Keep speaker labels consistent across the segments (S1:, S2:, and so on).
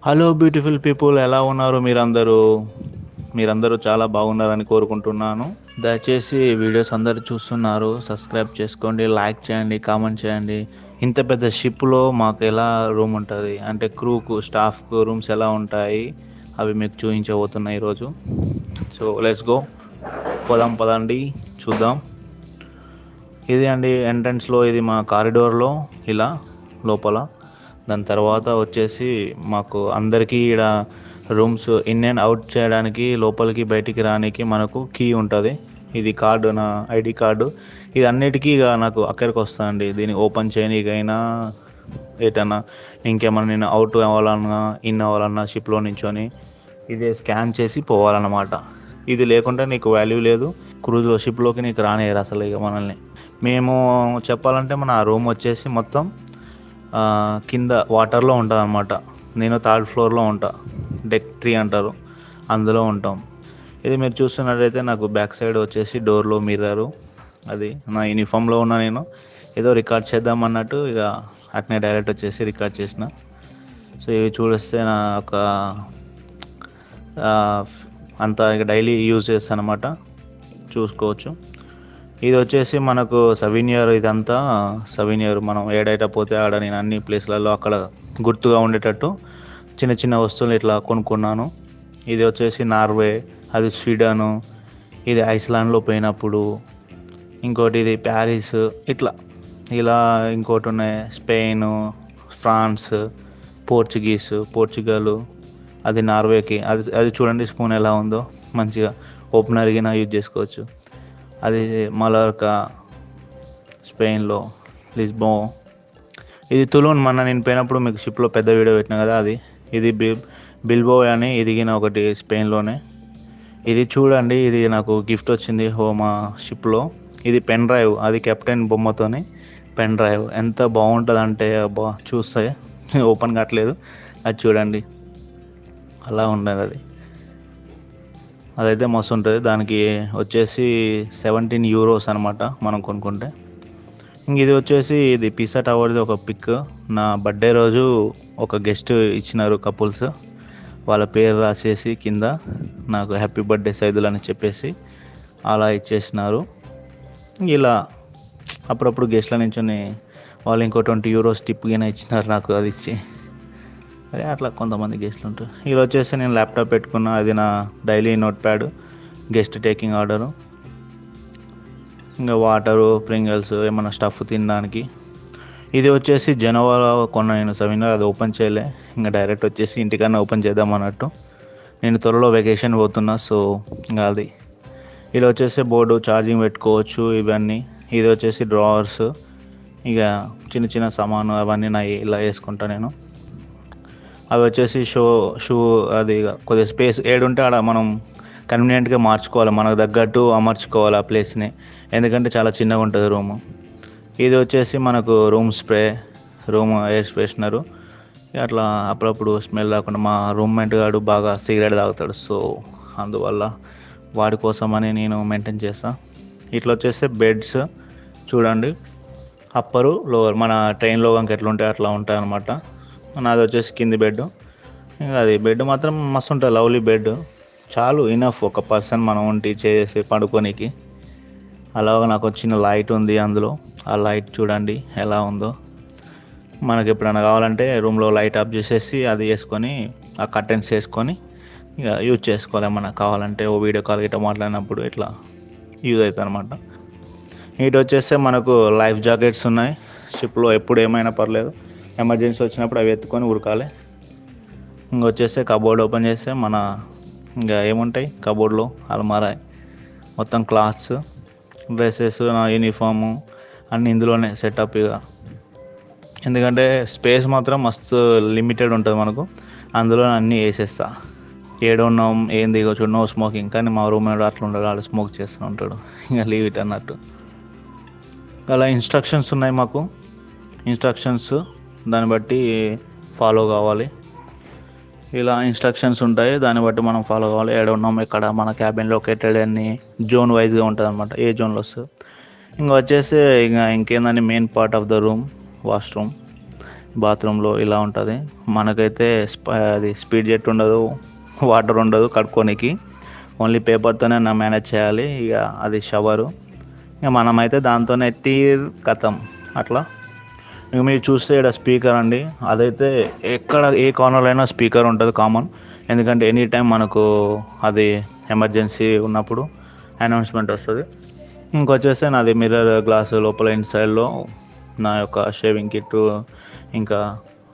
S1: Hello beautiful people, ఎలా ఉన్నారు మీరందరూ? మీరందరూ చాలా బాగున్నారని కోరుకుంటున్నాను. దయచేసి వీడియోస్ అందరూ చూస్తున్నారు, సబ్స్క్రైబ్ చేసుకోండి, లైక్ చేయండి, కామెంట్ చేయండి. ఇంత పెద్ద షిప్లో మాకు ఎలా రూమ్ ఉంటుంది అంటే క్రూకు స్టాఫ్కు రూమ్స్ ఎలా ఉంటాయి అవి మీకు చూపించబోతున్నాయి ఈరోజు. సో లెట్స్ గో, పదండి చూద్దాం. ఇది అండి ఎంట్రన్స్లో, ఇది మా కారిడోర్లో ఇలా లోపల. దాని తర్వాత వచ్చేసి మాకు అందరికీ ఇక్కడ రూమ్స్ ఇన్ అండ్ అవుట్ చేయడానికి, లోపలికి బయటికి రానికి మనకు కీ ఉంటుంది. ఇది కార్డు, నా ఐడి కార్డు. ఇది అన్నిటికీ ఇక నాకు అక్కడికి వస్తుందండి. దీన్ని ఓపెన్ చేయడానికైనా ఏటన్నా ఇంకేమన్నా నేను అవుట్ అవ్వాలన్నా ఇన్ అవ్వాలన్నా షిప్లో నించొని ఇదే స్కాన్ చేసి పోవాలన్నమాట. ఇది లేకుంటే నీకు వాల్యూ లేదు. క్రూజ్లో షిప్లోకి నీకు రానియరు అసలు ఇక మనల్ని. మేము చెప్పాలంటే మన రూమ్ వచ్చేసి మొత్తం కింద వాటర్లో ఉంటుంది అన్నమాట. నేను థర్డ్ ఫ్లోర్లో ఉంటా, డెక్ 3 అంటారు, అందులో ఉంటాం. ఇది మీరు చూస్తున్నట్టయితే నాకు బ్యాక్ సైడ్ వచ్చేసి డోర్లో మిర్రరు. అది నా యూనిఫామ్లో ఉన్నా, నేను ఏదో రికార్డ్ చేద్దాం అన్నట్టు ఇక అట్నే డైరెక్ట్ వచ్చేసి రికార్డ్ చేసిన. సో ఇవి చూస్తే నా ఒక అంతా ఇక డైలీ యూజ్ చేస్తాను అనమాట, చూసుకోవచ్చు. ఇది వచ్చేసి మనకు సవీనియర్, ఇదంతా సవీనియర్. మనం ఏడైతే పోతే ఆడ నేను అన్ని ప్లేస్లలో అక్కడ గుర్తుగా ఉండేటట్టు చిన్న చిన్న వస్తువులు ఇట్లా కొనుక్కున్నాను. ఇది వచ్చేసి నార్వే, అది స్వీడను, ఇది ఐస్లాండ్లో పోయినప్పుడు, ఇంకోటి ఇది ప్యారిస్, ఇట్లా ఇలా ఇంకోటి ఉన్నాయి స్పెయిన్, ఫ్రాన్స్, పోర్చుగల్, అది నార్వేకి. అది చూడండి స్పూన్ ఎలా ఉందో, మంచిగా ఓపెనర్గా యూజ్ చేసుకోవచ్చు. అది మలర్కా, స్పెయిన్లో లిస్బో. ఇది తులూన్, మొన్న నేను పోయినప్పుడు మీకు షిప్లో పెద్ద వీడియో పెట్టినా కదా అది. ఇది బిల్బో అని, ఇదిగిన ఒకటి స్పెయిన్లోనే. ఇది చూడండి, ఇది నాకు గిఫ్ట్ వచ్చింది మా షిప్లో. ఇది పెన్ డ్రైవ్, అది కెప్టెన్ బొమ్మతోని పెన్ డ్రైవ్. ఎంత బాగుంటుంది అంటే చూస్తే ఓపెన్ కావట్లేదు. అది చూడండి అలా ఉండదు. అదైతే మస్తు ఉంటుంది. దానికి వచ్చేసి 17 యూరోస్ అనమాట మనం కొనుక్కుంటే. ఇంక ఇది వచ్చేసి ఇది పిజ్జా టవర్ది ఒక పిక్. నా బర్త్డే రోజు ఒక గెస్ట్ ఇచ్చినారు కపుల్స్, వాళ్ళ పేరు రాసేసి కింద నాకు హ్యాపీ బర్త్డే సైదులు అని చెప్పేసి అలా ఇచ్చేసినారు. ఇలా అప్పుడప్పుడు గెస్ట్ల నుంచి వాళ్ళు ఇంకో 20 యూరోస్ టిప్ కింద ఇచ్చినారు నాకు, అది ఇచ్చి. అదే అట్లా కొంతమంది గెస్ట్లు ఉంటారు. ఇలా వచ్చేసి నేను ల్యాప్టాప్ పెట్టుకున్నా, అది నా daily note pad, guest taking order. ఇంకా వాటరు, ప్రింగల్స్, ఏమన్నా స్టఫ్ తినడానికి. ఇది వచ్చేసి జనవాలో కొన్న నేను సెమినార్, అది ఓపెన్ చేయలే. ఇంకా డైరెక్ట్ వచ్చేసి ఇంటికన్నా ఓపెన్ చేద్దాం అన్నట్టు. నేను త్వరలో వెకేషన్ పోతున్నా, సో ఇంకా అది. ఇది వచ్చేసి బోర్డు, ఛార్జింగ్ పెట్టుకోవచ్చు ఇవన్నీ. ఇది వచ్చేసి డ్రావర్స్, ఇక చిన్న చిన్న సామాను అవన్నీ నా ఇలా వేసుకుంటా నేను. అవి వచ్చేసి షూ, అది కొద్దిగా స్పేస్ ఏడుంటే ఆడ మనం కన్వీనియంట్గా మార్చుకోవాలి, మనకు తగ్గట్టు అమర్చుకోవాలి ఆ ప్లేస్ని, ఎందుకంటే చాలా చిన్నగా ఉంటుంది రూము. ఇది వచ్చేసి మనకు రూమ్ స్ప్రే, రూమ్ ఎయిర్ ఫ్రెషనరు. అట్లా అప్పుడప్పుడు స్మెల్ రాకుండా. మా రూమ్మేట్ గాడు బాగా సిగరెట్ తాగుతాడు, సో అందువల్ల వాడి కోసమని నేను మెయింటైన్ చేస్తాను. ఇట్లా వచ్చేసి బెడ్స్ చూడండి, అప్పరు లోవర్, మన ట్రైన్లో కనుక ఎట్లా ఉంటాయి అట్లా ఉంటాయి అన్నమాట. నాది వచ్చేసి కింది బెడ్. ఇంకా అది బెడ్ మాత్రం మస్తు ఉంటుంది, లవ్లీ బెడ్. చాలు ఇనఫ్ ఒక పర్సన్ మనం ఉండి చేసి పడుకోనికి. అలాగా నాకు వచ్చిన లైట్ ఉంది అందులో, ఆ లైట్ చూడండి ఎలా ఉందో. మనకి ఎప్పుడైనా కావాలంటే రూమ్లో లైట్ ఆఫ్ చేసేసి అది వేసుకొని, ఆ కర్టెన్స్ వేసుకొని ఇక యూజ్ చేసుకోవాలి. మనకు కావాలంటే ఓ వీడియో కాల్ గిట్ట మాట్లాడినప్పుడు ఇట్లా యూజ్ అవుతుంది అనమాట. ఇటు వచ్చేస్తే మనకు లైఫ్ జాకెట్స్ ఉన్నాయి షిప్లో, ఎప్పుడు ఏమైనా పర్లేదు, ఎమర్జెన్సీ వచ్చినప్పుడు అవి ఎత్తుకొని ఉరకాలి. ఇంకొచ్చేస్తే కబోర్డ్ ఓపెన్ చేస్తే మన ఇంకా ఏముంటాయి కబోర్డ్లో, అల్మారా, మొత్తం క్లాత్స్, డ్రెస్సెస్, నా యూనిఫాము అన్నీ ఇందులోనే సెటప్. ఇక ఎందుకంటే స్పేస్ మాత్రం మస్తు లిమిటెడ్ ఉంటుంది మనకు, అందులో అన్నీ వేసేస్తా. ఏడున్నాం ఏంది చూడు, నో స్మోకింగ్. కానీ మా రూమ్ అట్లా ఉండడు, వాడు స్మోక్ చేస్తూ ఉంటాడు, ఇంకా లీవ్ ఇట్ అన్నట్టు. అలా ఇన్స్ట్రక్షన్స్ ఉన్నాయి మాకు, ఇన్స్ట్రక్షన్స్ దాన్ని బట్టి ఫాలో కావాలి. ఇలా ఇన్స్ట్రక్షన్స్ ఉంటాయి, దాన్ని బట్టి మనం ఫాలో కావాలి. ఏడ ఉన్నాం, ఎక్కడ, మన క్యాబిన్ లొకేటెడ్ అన్ని జోన్ వైజ్గా ఉంటుంది అనమాట, ఏ జోన్లో వస్తుంది. ఇంకా వచ్చేసి ఇంకేందని main part of the room, washroom. బాత్రూంలో ఇలా ఉంటుంది. మనకైతే అది స్పీడ్ జెట్ ఉండదు, వాటర్ ఉండదు కడుక్కోనికి. ఓన్లీ పేపర్తోనే మేనేజ్ చేయాలి. ఇక అది షవరు. ఇక మనమైతే దాంతోనే కథం అట్లా. ఇక మీరు చూస్తే ఇక్కడ స్పీకర్ అండి. అదైతే ఎక్కడ ఏ కార్నర్లో అయినా స్పీకర్ ఉంటుంది కామన్. ఎందుకంటే ఎనీ టైం మనకు అది ఎమర్జెన్సీ ఉన్నప్పుడు అనౌన్స్మెంట్ వస్తుంది. ఇంకొచ్చేస్తే నాది మిర్రర్ గ్లాసు లోపల ఇన్సైడ్లో నా యొక్క షేవింగ్ కిట్, ఇంకా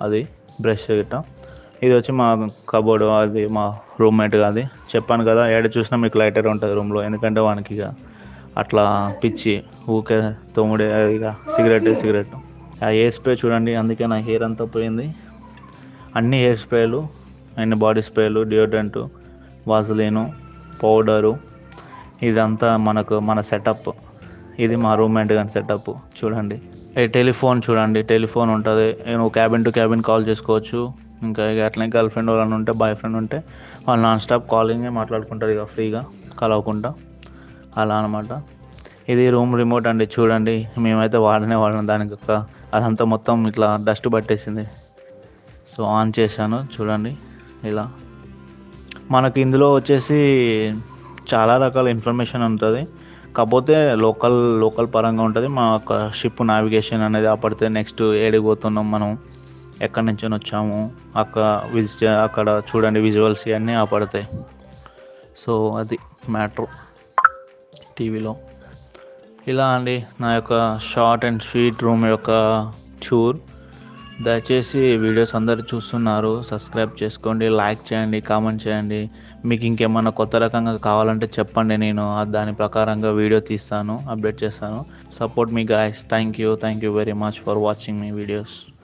S1: అది బ్రష్ గిట్ట. ఇది వచ్చి మా కబోర్డు, అది మా రూమ్మేట్ అది చెప్పాను కదా, ఏడ చూసినా మీకు లైటర్ ఉంటుంది రూమ్లో. ఎందుకంటే వానికి ఇక అట్లా పిచ్చి ఊకే తోముడే ఇక సిగరెట్. ఆ హెయిర్ స్ప్రే చూడండి, అందుకే నా హెయిర్ అంతా పోయింది. అన్ని హెయిర్ స్ప్రేలు, అన్ని బాడీ స్ప్రేలు, డియోడ్రెంటు, వాజలీను, పౌడరు, ఇదంతా మన సెటప్. ఇది మా రూమ్మేట్ కానీ సెటప్ చూడండి. టెలిఫోన్ చూడండి, టెలిఫోన్ ఉంటుంది. నువ్వు క్యాబిన్ టు క్యాబిన్ కాల్ చేసుకోవచ్చు. ఇంకా ఇక అట్లనే గర్ల్ ఫ్రెండ్ వాళ్ళని ఉంటే, బాయ్ ఫ్రెండ్ ఉంటే వాళ్ళు నాన్ స్టాప్ కాలింగే మాట్లాడుకుంటారు ఇక ఫ్రీగా కలవకుండా, అలా అనమాట. ఇది రూమ్ రిమోట్ అండి చూడండి. మేమైతే వాడినాం దానికి అదంతా మొత్తం ఇట్లా డస్ట్ పట్టేసింది. సో ఆన్ చేశాను చూడండి. ఇలా మనకి ఇందులో వచ్చేసి చాలా రకాల ఇన్ఫర్మేషన్ ఉంటుంది. కాకపోతే లోకల్ పరంగా ఉంటుంది. మా యొక్క షిప్ నావిగేషన్ అనేది అప్పడితే నెక్స్ట్ ఏడికి పోతున్నాం, మనం ఎక్కడి నుంచి వచ్చాము, అక్కడ చూడండి విజువల్స్ ఇవన్నీ ఆపడతాయి. సో అది మ్యాటర్ టీవీలో. ఇలా అండి నా యొక్క షార్ట్ అండ్ స్వీట్ రూమ్ యొక్క టూర్. దయచేసి వీడియోస్ అందరు చూస్తున్నారు, సబ్స్క్రైబ్ చేసుకోండి, లైక్ చేయండి, కామెంట్ చేయండి. మీకు ఇంకేమన్నా కొత్త రకంగా కావాలంటే చెప్పండి, నేను దాని ప్రకారంగా వీడియో తీస్తాను, అప్డేట్ చేస్తాను. Support me guys. Thank you very much for watching my videos.